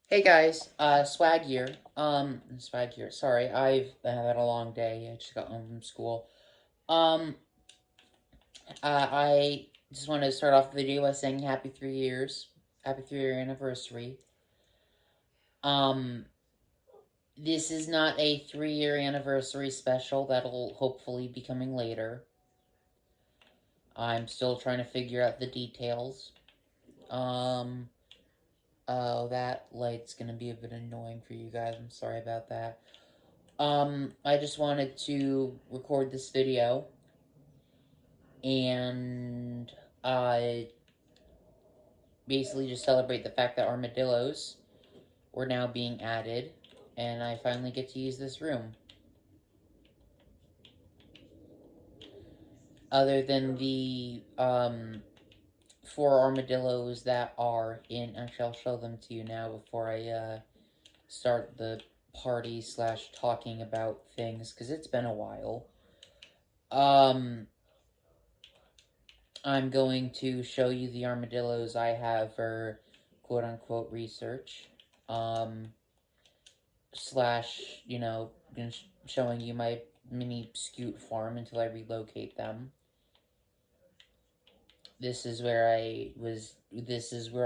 Hey guys, Swag here. Swag here. Sorry, I've had a long day. I just got home from school. Um, I just want to start off the video by saying happy 3 years, happy 3 year anniversary. Um, this is not a 3 year anniversary special. That'll hopefully be coming later. I'm still trying to figure out the details. Um, oh, that light's gonna be a bit annoying for you guys. I'm sorry about that. I just wanted to record this video and basically just celebrate the fact that armadillos were now being added, and I finally get to use this room. Other than the, 4 armadillos that are in, actually I'll show them to you now before I, start the party slash talking about things, because it's been a while. I'm going to show you the armadillos I have for quote-unquote research. Slash, showing you my mini scoot farm until I relocate them. This is where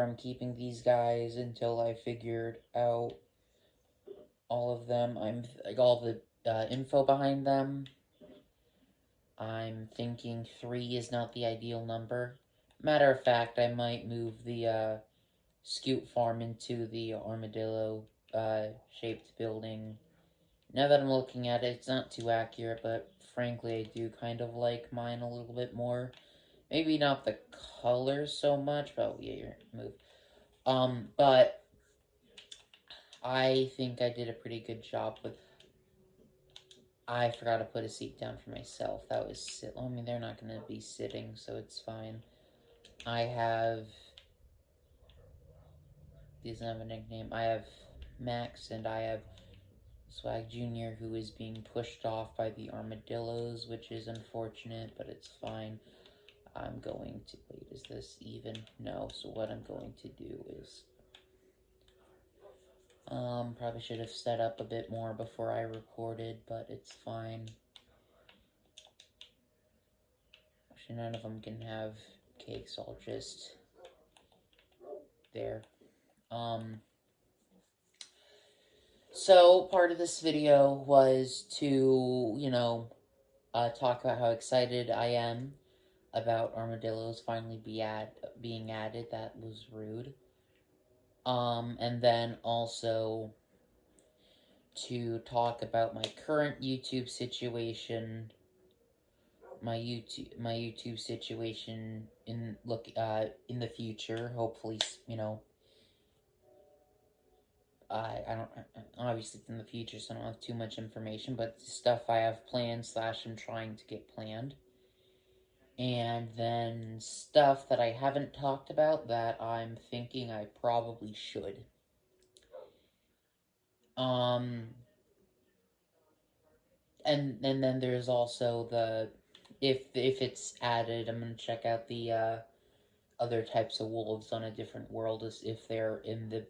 I'm keeping these guys until I figured out all of them. I'm, like, all the info behind them. I'm thinking 3 is not the ideal number. Matter of fact, I might move the, scoot farm into the armadillo shaped building. Now that I'm looking at it, it's not too accurate, but frankly, I do kind of like mine a little bit more. Maybe not the color so much, but yeah, your move. But I think I did a pretty good job with. I forgot to put a seat down for myself. That was I mean, they're not gonna be sitting, so it's fine. I have. He doesn't have a nickname. I have Max, and I have Swag Jr., who is being pushed off by the armadillos, which is unfortunate, but it's fine. I'm going to, wait, is this even? No, so what I'm going to do is, probably should have set up a bit more before I recorded, but it's fine. Actually, none of them can have cakes, I'll just, there. So part of this video was to, talk about how excited I am about armadillos finally being added. That was rude. And then also to talk about my current YouTube situation, my YouTube situation in the future. Hopefully, I don't, obviously it's in the future, so I don't have too much information, but stuff I have planned slash I'm trying to get planned. And then stuff that I haven't talked about that I'm thinking I probably should. Um, and then there's also the, if it's added, I'm gonna check out the other types of wolves on a different world as if they're in the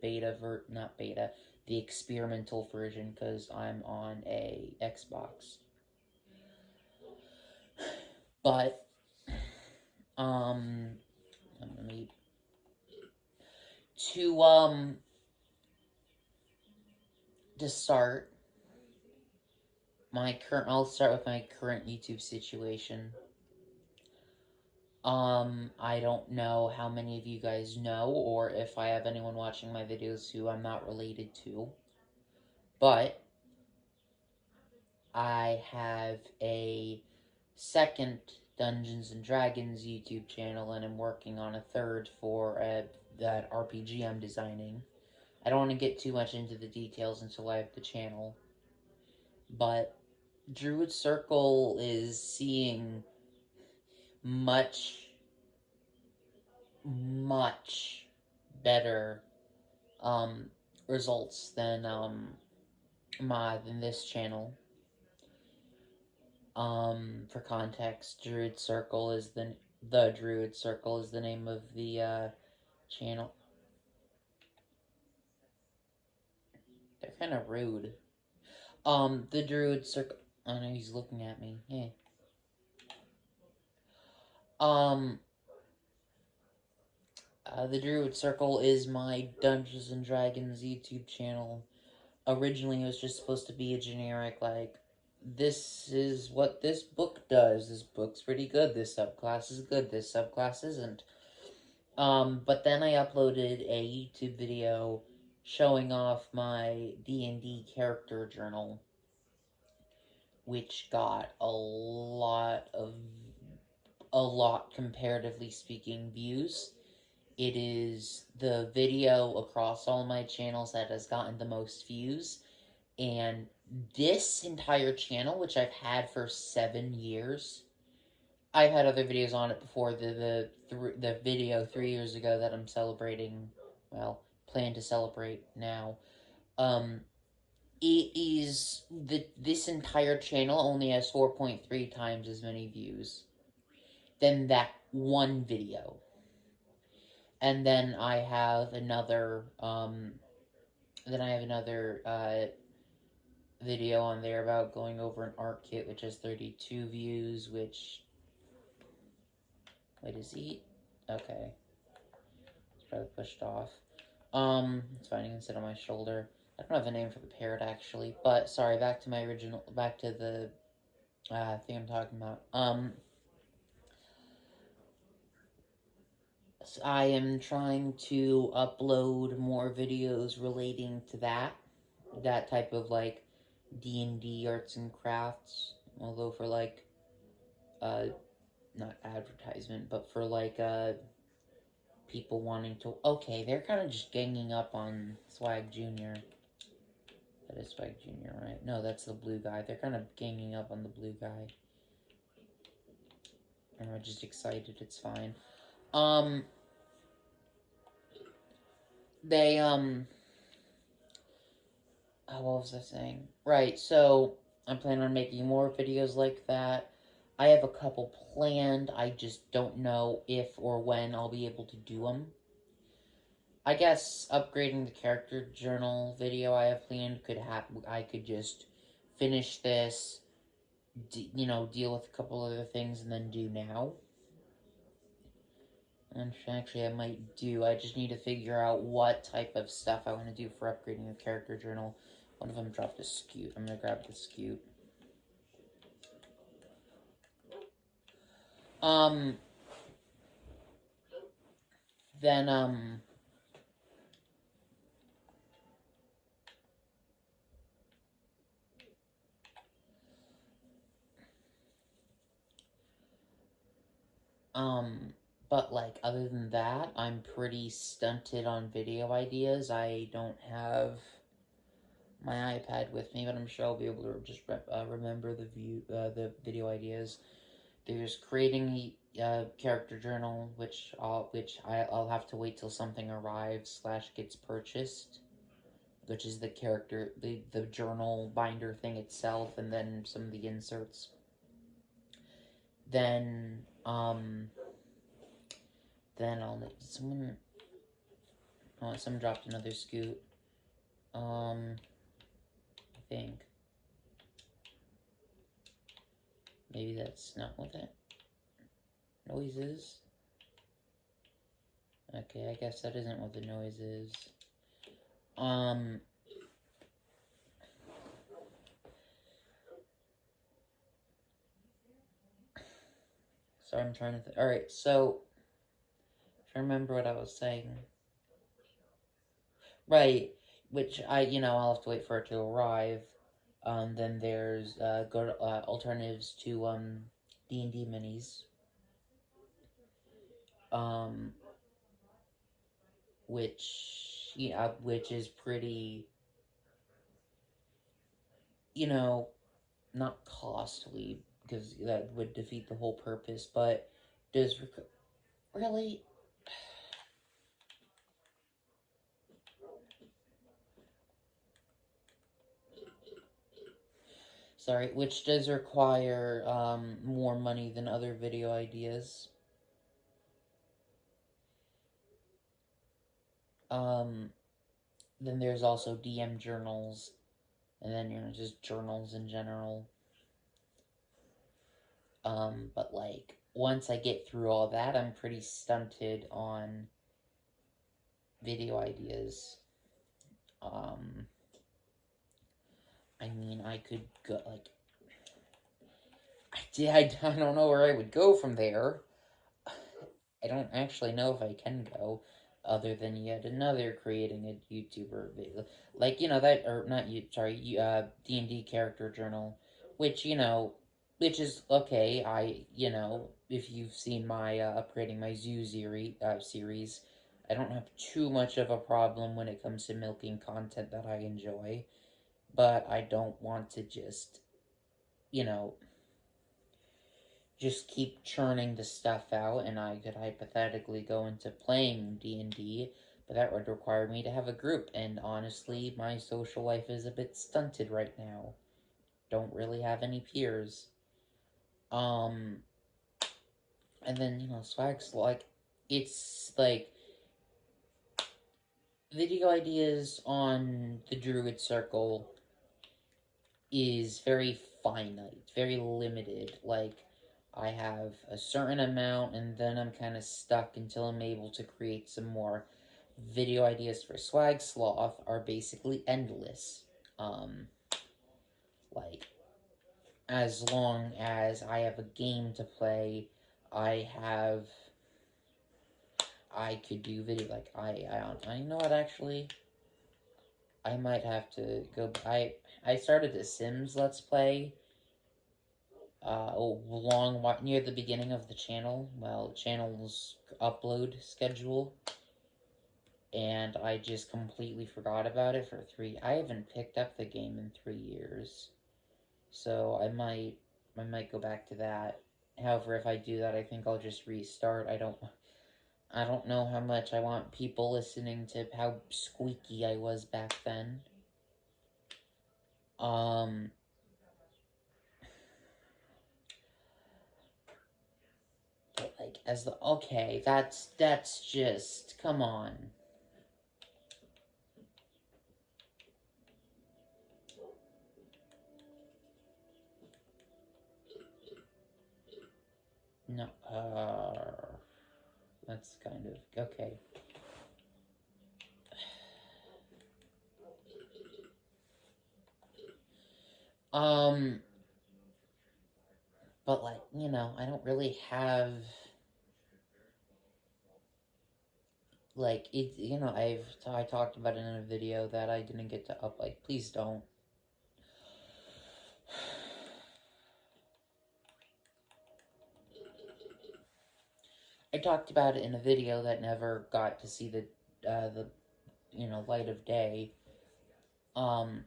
not beta, the experimental version, because I'm on a Xbox. But let me to to start I'll start with my current YouTube situation. I don't know how many of you guys know, or if I have anyone watching my videos who I'm not related to, but I have a second Dungeons and Dragons YouTube channel, and I'm working on a third for that RPG I'm designing. I don't want to get too much into the details until I have the channel, but Druid Circle is seeing much, much better results than than this channel. For context, Druid Circle is the Druid Circle is the name of the channel. kind of rude. The druid circle. I know he's looking at me. Hey. The Druid Circle is my Dungeons and Dragons YouTube channel. Originally, it was just supposed to be a generic, like, this is what this book does. This book's pretty good. This subclass is good. This subclass isn't. But then I uploaded a YouTube video showing off my D&D character journal, which got a lot, comparatively speaking, views. It is the video across all my channels that has gotten the most views. And this entire channel, which I've had for 7 years, I've had other videos on it before. The video 3 years ago that I'm celebrating, well, plan to celebrate now. It is this entire channel only has 4.3 times as many views than that one video. And then I have another video on there about going over an art kit, which has 32 views, which... Wait, is he... Okay. It's probably pushed off. It's fine, you can sit on my shoulder. I don't have a name for the parrot, actually, but, sorry, back to my original... Back to the, thing I'm talking about. I am trying to upload more videos relating to that type of, like, D&D arts and crafts, although for, like, not advertisement, but for, like, people wanting to, okay, they're kind of just ganging up on Swag Jr. That is Swag Jr., right? No, that's the blue guy. They're kind of ganging up on the blue guy. And we're just excited, it's fine. What was I saying? Right, so I'm planning on making more videos like that. I have a couple planned. I just don't know if or when I'll be able to do them. I guess upgrading the character journal video I have planned could happen. I could just finish this, deal with a couple other things, and then do now. And actually, I might do. I just need to figure out what type of stuff I want to do for upgrading the character journal. One of them dropped a scoot. I'm gonna grab the scoot. Then, but, like, other than that, I'm pretty stunted on video ideas. I don't have my iPad with me, but I'm sure I'll be able to just remember the video ideas. There's creating a character journal, which I'll have to wait till something arrives / gets purchased, which is the journal binder thing itself, and then some of the inserts. Then I'll need someone. Oh, someone dropped another scoot. I think. Maybe that's not what that noise is. Okay, I guess that isn't what the noise is. Sorry, I'm trying to alright, so if I remember what I was saying. Right, which I'll have to wait for it to arrive. Then there's good alternatives to D&D minis. Which is pretty, not costly, because that would defeat the whole purpose, but does really. Sorry, which does require more money than other video ideas. then there's also DM journals, and then, just journals in general. But, like, once I get through all that, I'm pretty stunted on video ideas. I mean, I could go, like, I don't know where I would go from there. I don't actually know if I can go, other than yet another creating a YouTuber video, like, that, or not you, sorry, D&D character journal, which, which is okay. If you've seen my upgrading my zoo series, I don't have too much of a problem when it comes to milking content that I enjoy, but I don't want to you know, just keep churning the stuff out, and I could hypothetically go into playing D&D, but that would require me to have a group, and honestly, my social life is a bit stunted right now. Don't really have any peers. And then, Swag's like, it's like, video ideas on the Druid Circle is very finite, very limited. Like, I have a certain amount, and then I'm kind of stuck until I'm able to create some more. Video ideas for Swag Sloth are basically endless. Um, like, as long as I have a game to play, I have. I could do video, like, I know what, actually, I might have to go. I started a Sims Let's Play near the beginning of the channel. Well, channel's upload schedule, and I just completely forgot about it for I haven't picked up the game in 3 years, so I might go back to that. However, if I do that, I think I'll just restart. I don't know how much I want people listening to how squeaky I was back then. But, like, okay, that's just, come on. No, that's kind of, okay. But, like, I don't really have, like, I talked about it in a video that I didn't get to up, like, please don't. I talked about it in a video that never got to see the light of day. But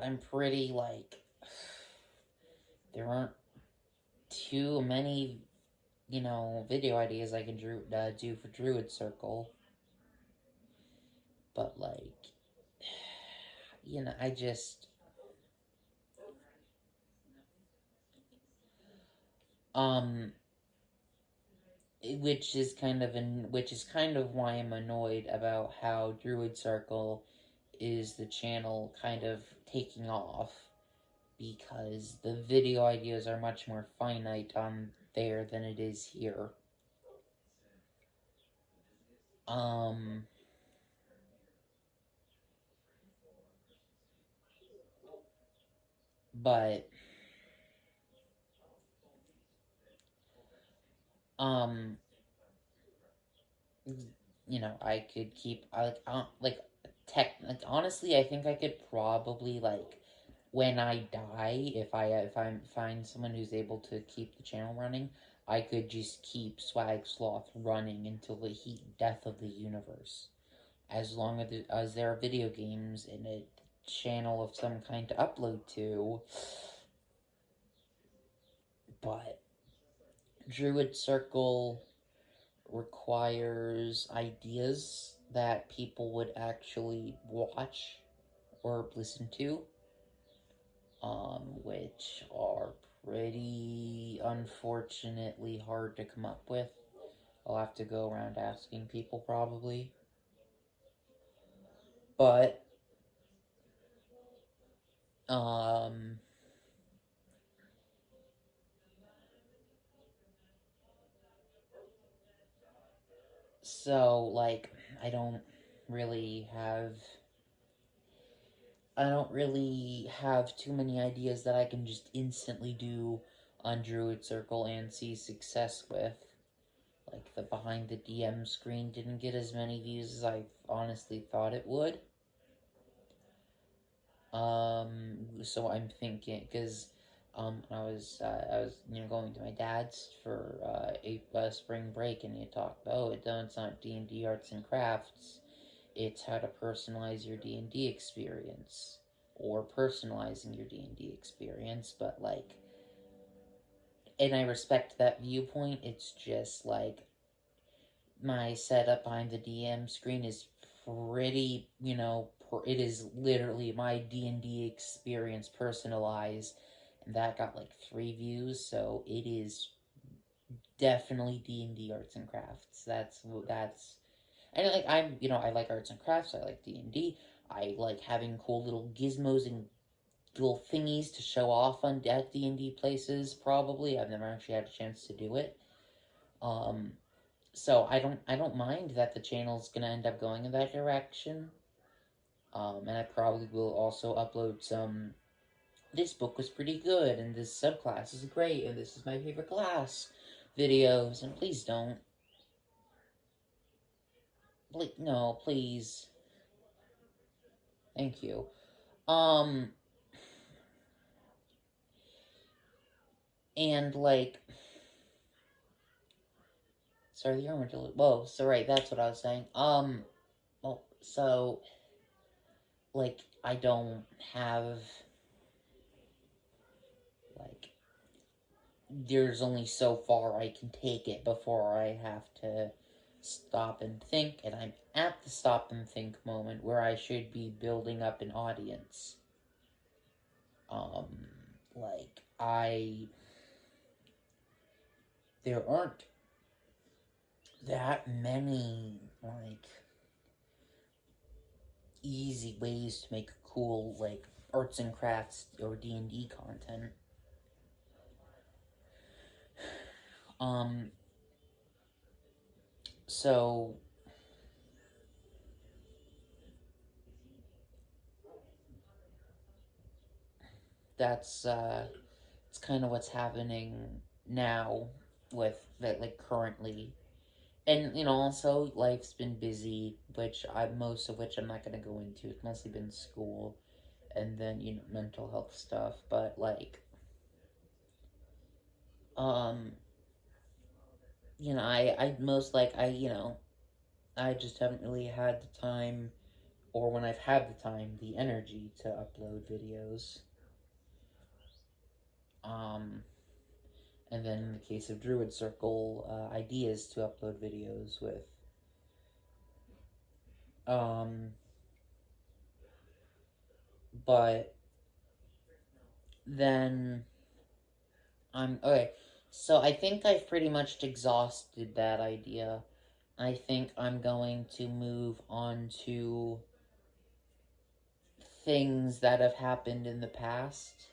I'm pretty, like, there aren't too many, video ideas I can do for Druid Circle. But, like, I just, which is kind of why I'm annoyed about how Druid Circle is the channel kind of taking off, because the video ideas are much more finite on there than it is here. But, I could keep, honestly, I think I could probably, like, when I die, if I find someone who's able to keep the channel running, I could just keep Swag Sloth running until the death of the universe. As long as there are video games in a channel of some kind to upload to. But Druid Circle requires ideas that people would actually watch or listen to, which are pretty unfortunately hard to come up with. I'll have to go around asking people, probably. But, um, so, like, I don't really have I don't really have too many ideas that I can just instantly do on Druid Circle and see success with. Like, the behind the DM screen didn't get as many views as I honestly thought it would. So I'm thinking, because, I was, going to my dad's for, spring break, and he talked, oh, it's not D&D arts and crafts, it's how to personalize your D&D experience, or personalizing your D&D experience, but, like, and I respect that viewpoint, it's just, like, my setup behind the DM screen is pretty, it is literally my D&D experience personalized, and that got, like, 3 views, so it is definitely D&D arts and crafts. And, like, I like arts and crafts, I like D&D, I like having cool little gizmos and little thingies to show off at D&D places, probably. I've never actually had a chance to do it. So I don't mind that the channel's gonna end up going in that direction. And I probably will also upload some, this book was pretty good, and this subclass is great, and this is my favorite class videos, and please don't. No, please. Thank you. And, like, sorry, the armadillo. Whoa, so right, that's what I was saying. Well, so, like, I don't have, like, there's only so far I can take it before I have to stop and think, and I'm at the stop and think moment where I should be building up an audience. Like, there aren't that many, like, easy ways to make cool, like, arts and crafts or D&D content. So that's it's kind of what's happening now with that, like, currently. And, also, life's been busy, most of which I'm not going to go into. It's mostly been school, and then, mental health stuff, but, like, I just haven't really had the time, or when I've had the time, the energy to upload videos. And then in the case of Druid Circle, ideas to upload videos with. But then okay. So I think I've pretty much exhausted that idea. I think I'm going to move on to things that have happened in the past,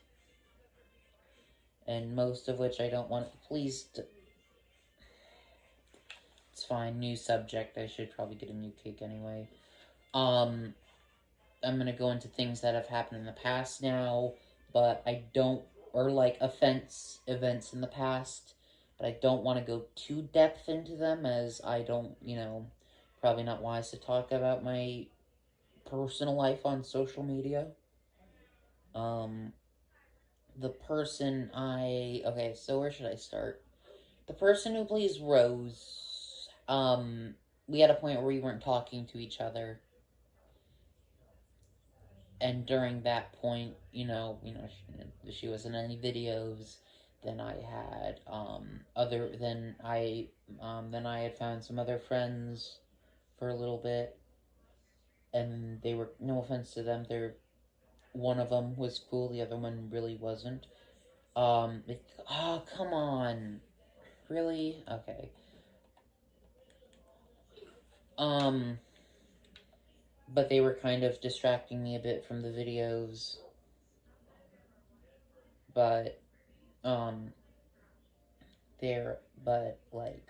and most of which I don't want. Please, it's fine. New subject. I should probably get a new cake anyway. I'm gonna go into things that have happened in the past now, but I don't, or like events in the past, but I don't want to go too depth into them, as I don't, probably not wise to talk about my personal life on social media. Okay, so where should I start? The person who plays Rose, we had a point where we weren't talking to each other, and during that point, she wasn't in any videos. Then I had, then I had found some other friends for a little bit, and they were, no offense to them, one of them was cool, the other one really wasn't. Oh, come on. Really? Okay. but they were kind of distracting me a bit from the videos. But, um, but, like,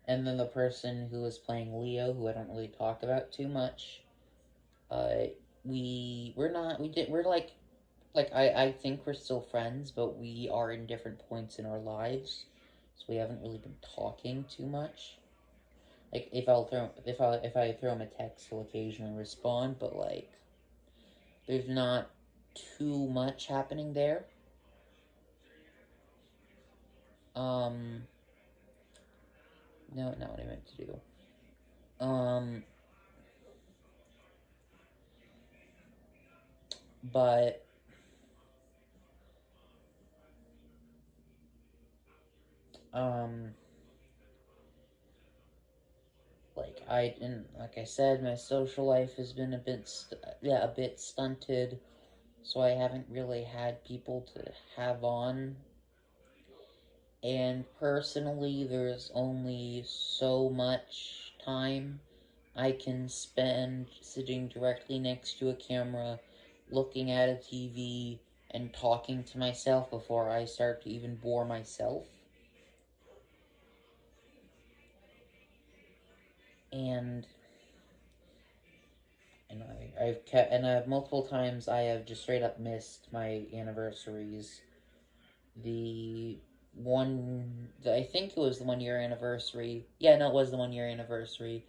and then the person who was playing Leo, who I don't really talk about too much, uh, we're like, I think we're still friends, but we are in different points in our lives, so we haven't really been talking too much. Like, if I throw him a text, he'll occasionally respond, but, like, there's not too much happening there. Um, no, not what I meant to do. Um, but, um, like I said, my social life has been a bit stunted, so I haven't really had people to have on. And personally, there's only so much time I can spend sitting directly next to a camera, looking at a TV, and talking to myself before I start to even bore myself. And I've multiple times I have just straight up missed my anniversaries. I think it was the 1 year anniversary. Yeah, no, it was the 1 year anniversary.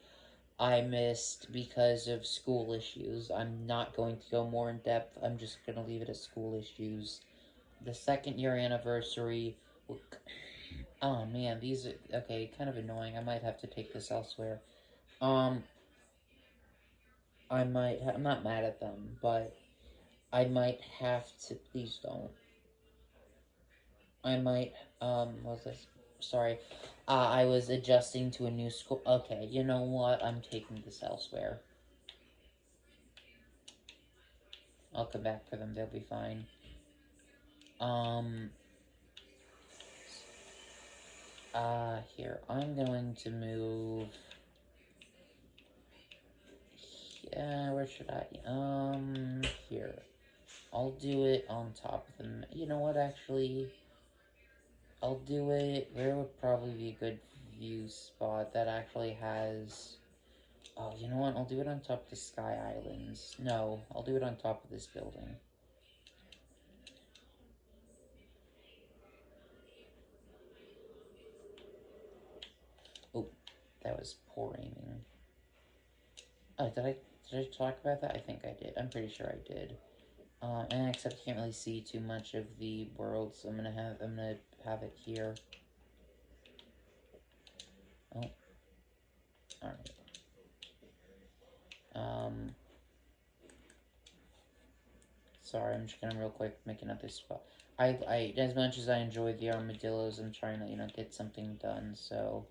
I missed because of school issues. I'm not going to go more in depth. I'm just going to leave it as school issues. The second-year anniversary. Oh man, these are okay. Kind of annoying. I might have to take this elsewhere. Um, I'm not mad at them, but I might have to. Please don't. I might. What was this? Sorry. I was adjusting to a new school. Okay, you know what? I'm taking this elsewhere. I'll come back for them. They'll be fine. Um. Here. I'm going to move. Yeah, where should I? Here. I'll do it on top of them. You know what, actually? I'll do it. Where would probably be a good view spot that actually has. Oh, you know what? I'll do it on top of the Sky Islands. No, I'll do it on top of this building. Oh, that was poor aiming. Oh, did I talk about that? I think I did. I'm pretty sure I did. And except I can't really see too much of the world, so I'm gonna have it here. Oh, all right. Sorry, I'm just gonna real quick make another spot. As much as I enjoyed the armadillos, I'm trying to, get something done, so.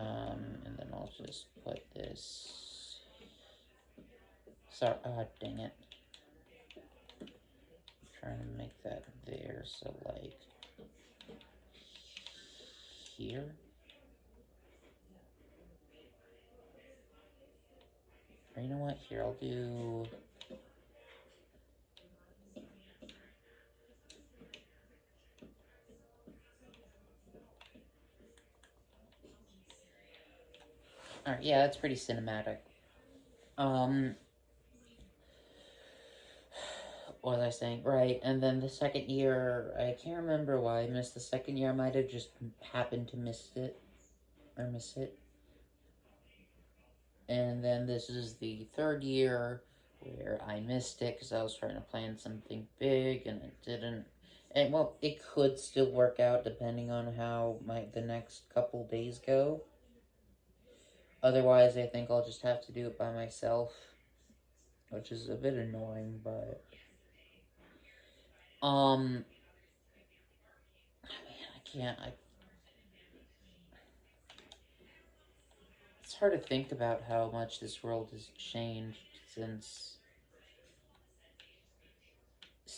And then I'll just put this. Sorry, dang it. I'm trying to make that there, so like. Here? Or you know what? Here, I'll do. Alright, yeah, that's pretty cinematic. What was I saying? Right, and then the second year, I can't remember why I missed the second year. I might have just happened to miss it. Or miss it. And then this is the third year where I missed it because I was trying to plan something big and it didn't. And well, it could still work out depending on how the next couple days go. Otherwise, I think I'll just have to do it by myself, which is a bit annoying, but man, I can't. It's hard to think about how much this world has changed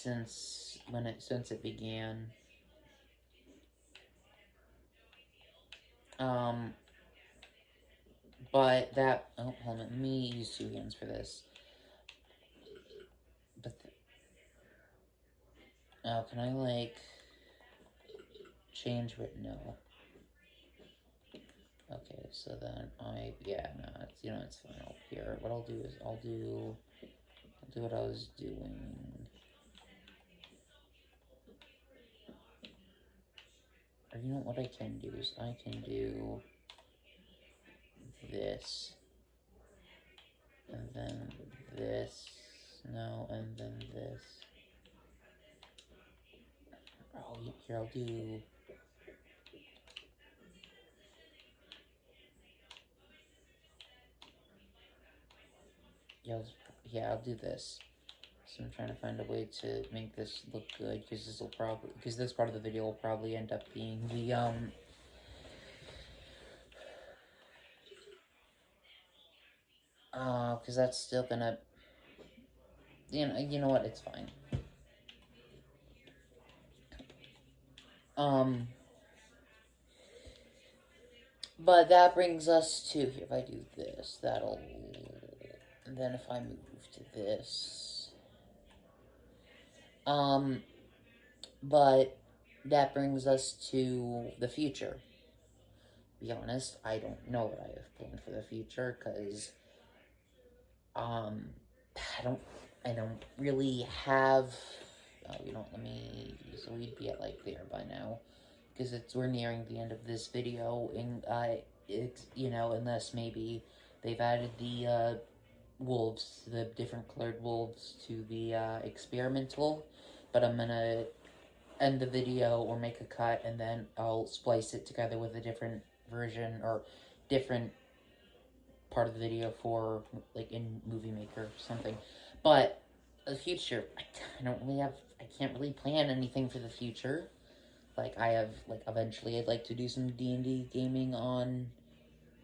since it began. But that, oh, hold on, let me use 2 hands for this. But, oh, can I, like, change what, no. Okay, so then yeah, no, it's fine. Here, what I'll do is, I'll do what I was doing. Or you know what I can do is, I can do this. And then this. No, and then this. Oh, here, I'll do... Yeah, I'll do this. So I'm trying to find a way to make this look good, because this part of the video will probably end up being the, because that's still gonna, you know what, it's fine. But that brings us to, here, if I do this, that'll, and then if I move to this, but that brings us to the future. To be honest, I don't know what I have planned for the future, because, I don't really have, oh, let me, so we'd be at, like, there by now, because we're nearing the end of this video, and, unless maybe they've added the, wolves, the different colored wolves to the, experimental, but I'm gonna end the video or make a cut, and then I'll splice it together with a different version, or different part of the video for, like, in Movie Maker or something. But the future, I can't really plan anything for the future. Like, eventually I'd like to do some D&D gaming on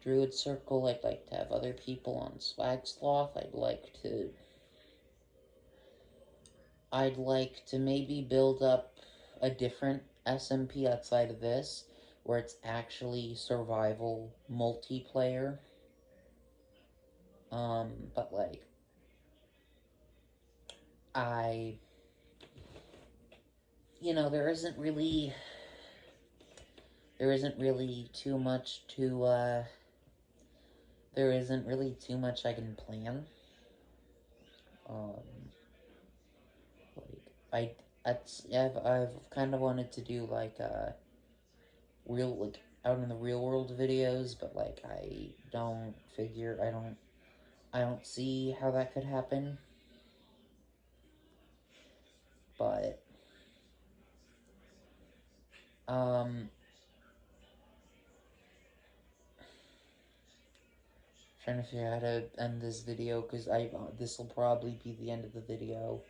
Druid Circle. I'd like to have other people on Swag Sloth. I'd like to maybe build up a different SMP outside of this, where it's actually survival multiplayer. But, like, there isn't really too much to, there isn't really too much I can plan. I've kind of wanted to do, like, out in the real world videos, but, like, I don't see how that could happen. But, trying to figure out how to end this video, because this will probably be the end of the video.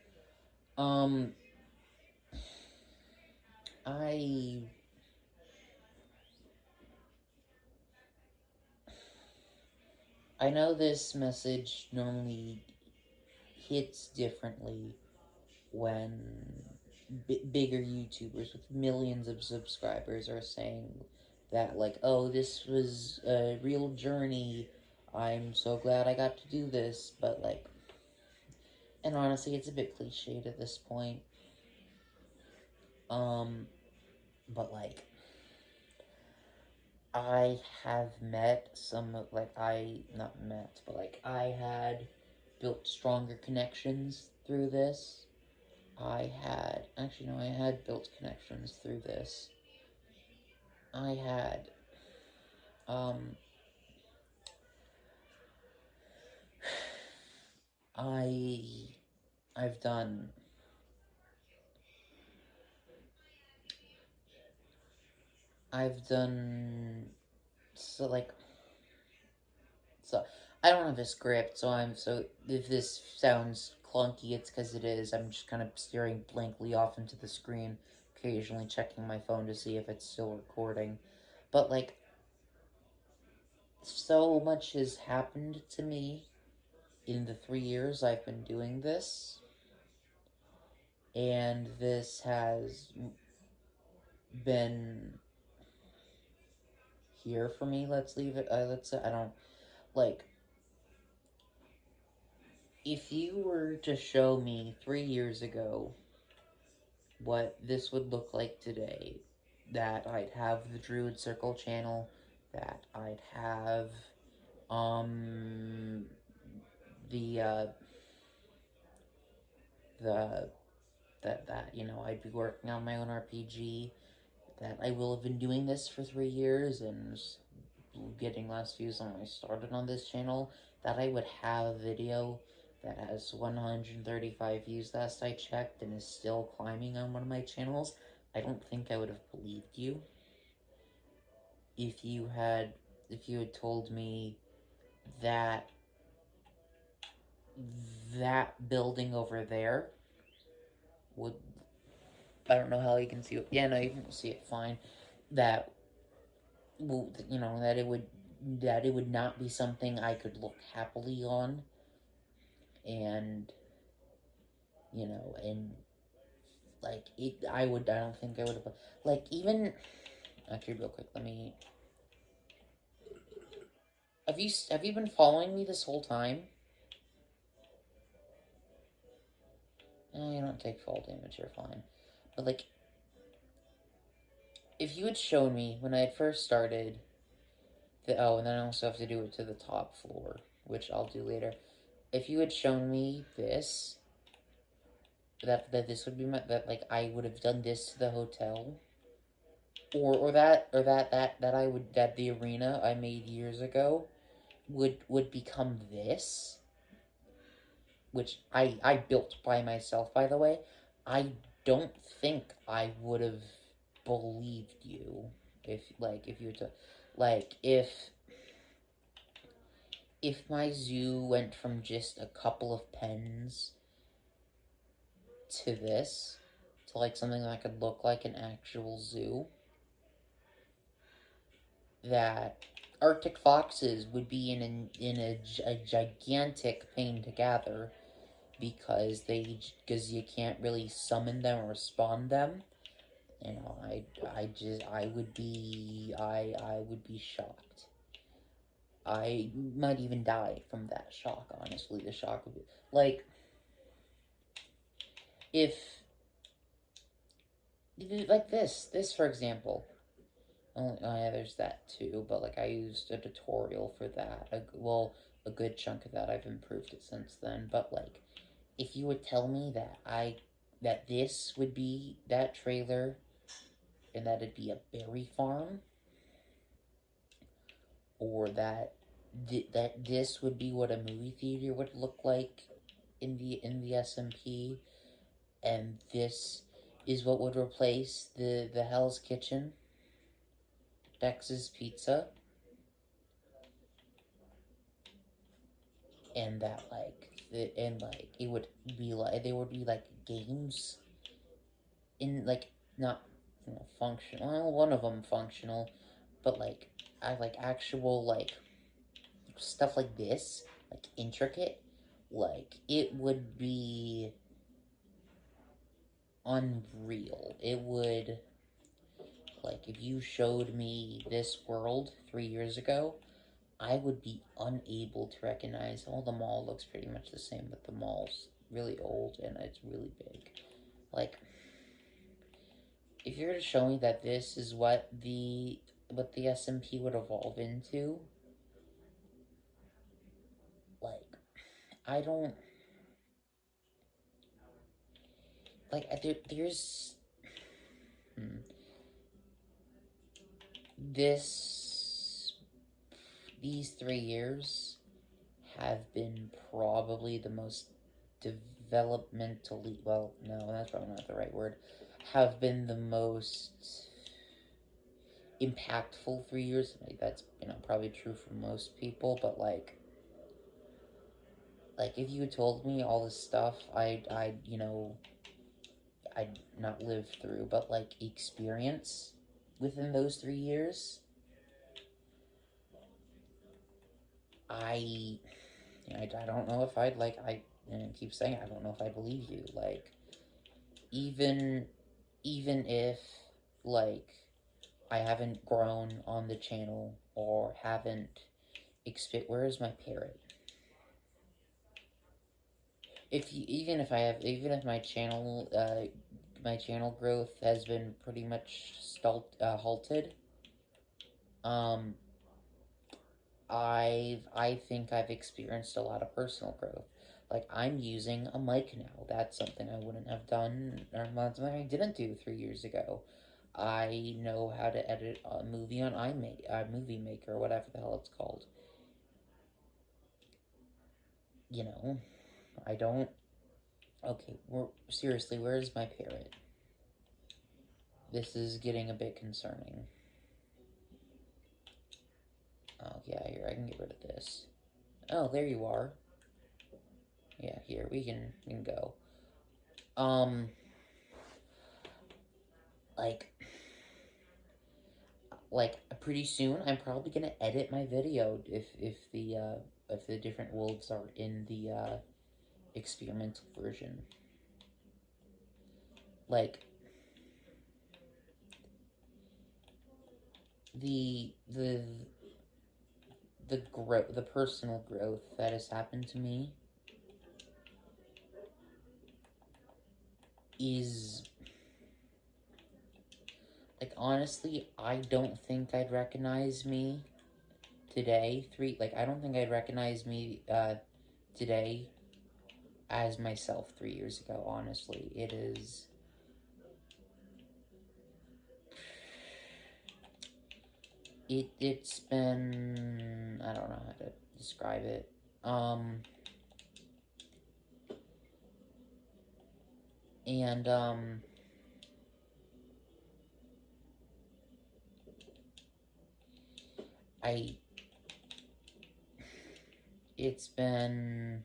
I know this message normally hits differently when bigger YouTubers with millions of subscribers are saying that, like, oh, this was a real journey, I'm so glad I got to do this, but, like, and honestly, it's a bit cliched at this point. But, like, I have met some, like, I had built stronger connections through this. I had built connections through this. I've done, so, I don't have a script, so if this sounds clunky, it's because it is. I'm just kind of staring blankly off into the screen, occasionally checking my phone to see if it's still recording. But, like, so much has happened to me in the 3 years I've been doing this. and this has been here for me. Let's leave it. Let's say I don't like. If you were to show me 3 years ago what this would look like today, that I'd have the Druid Circle channel, that I'd have um the the that I'd be working on my own RPG, that I will have been doing this for 3 years and getting less views when I started on this channel, that I would have a video that has 135 views last I checked and is still climbing on one of my channels, I don't think I would have believed you if you had told me that that building over there would, I don't know how you can see it. Yeah, no, you can see it fine. That that it would not be something I could look happily on, and and like I don't think I would have, like, even actually, real quick, let me. Have you been following me this whole time? No, you don't take fall damage. You're fine. But like, if you had shown me when I had first started, and then I also have to do it to the top floor, which I'll do later. If you had shown me this, that this would be that like I would have done this to the hotel, or that I would that the arena I made years ago would become this, which I built by myself, by the way, I don't think I would have believed you if you were to, like, if my zoo went from just a couple of pens to this, to like something that could look like an actual zoo, that Arctic foxes would be in a gigantic pain to gather, because you can't really summon them or spawn them. I would be shocked. I might even die from that shock, honestly. The shock would be like, if like this for example. Oh yeah, there's that too, but like I used a tutorial for that. A good chunk of that, I've improved it since then. But like, if you would tell me that this would be that trailer, and that it'd be a berry farm, or that this would be what a movie theater would look like in the SMP, and this is what would replace the Hell's Kitchen, Dex's Pizza, and that it would be like, there would be like games in, like, not functional. Well, one of them functional, but like I like actual, like, stuff like this, like intricate, like it would be unreal. It would, like, if you showed me this world 3 years ago, I would be unable to recognize. Oh, the mall looks pretty much the same, but the mall's really old and it's really big. Like, if you were to show me that this is what the SMP would evolve into, like, I don't, like, there's this these 3 years have been probably the most developmentally, well, no, that's probably not the right word, have been the most impactful 3 years. Like, that's probably true for most people, but like if you had told me all this stuff, I'd not live through, but like experience within those 3 years, I I don't know if I'd, like, I keep saying I don't know if I believe you. Like, even if, like, I haven't grown on the channel or haven't where is my parrot? Even if my channel growth has been pretty much halted, um, I think I've experienced a lot of personal growth. Like, I'm using a mic now. That's something I wouldn't have done, or something I didn't do 3 years ago. I know how to edit a movie on Movie Maker, whatever the hell it's called. You know, I don't. Okay, seriously, where is my parrot? This is getting a bit concerning. Oh, yeah, here, I can get rid of this. Oh, there you are. Yeah, here, we can go. Like, pretty soon, I'm probably gonna edit my video if the different wolves are in the, experimental version. Like, the the personal growth that has happened to me is, like, honestly, I don't think I'd recognize me today. I don't think I'd recognize me, today as myself 3 years ago, honestly. It's been, I don't know how to describe it. And, I, it's been,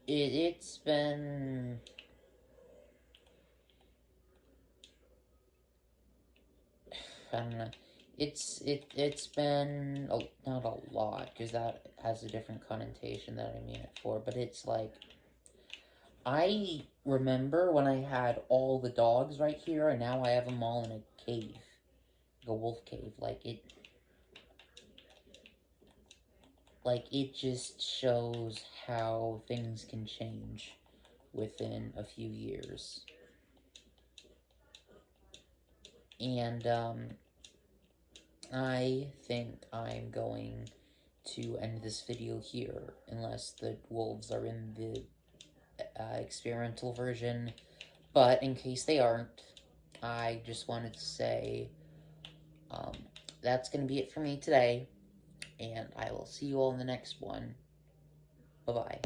it's been, I don't know, it's been, not a lot, because that has a different connotation that I mean it for, but it's like, I remember when I had all the dogs right here, and now I have them all in a cave. Like a wolf cave. It just shows how things can change within a few years. And, I think I'm going to end this video here, unless the wolves are in the experimental version. But in case they aren't, I just wanted to say, that's going to be it for me today, and I will see you all in the next one. Bye-bye.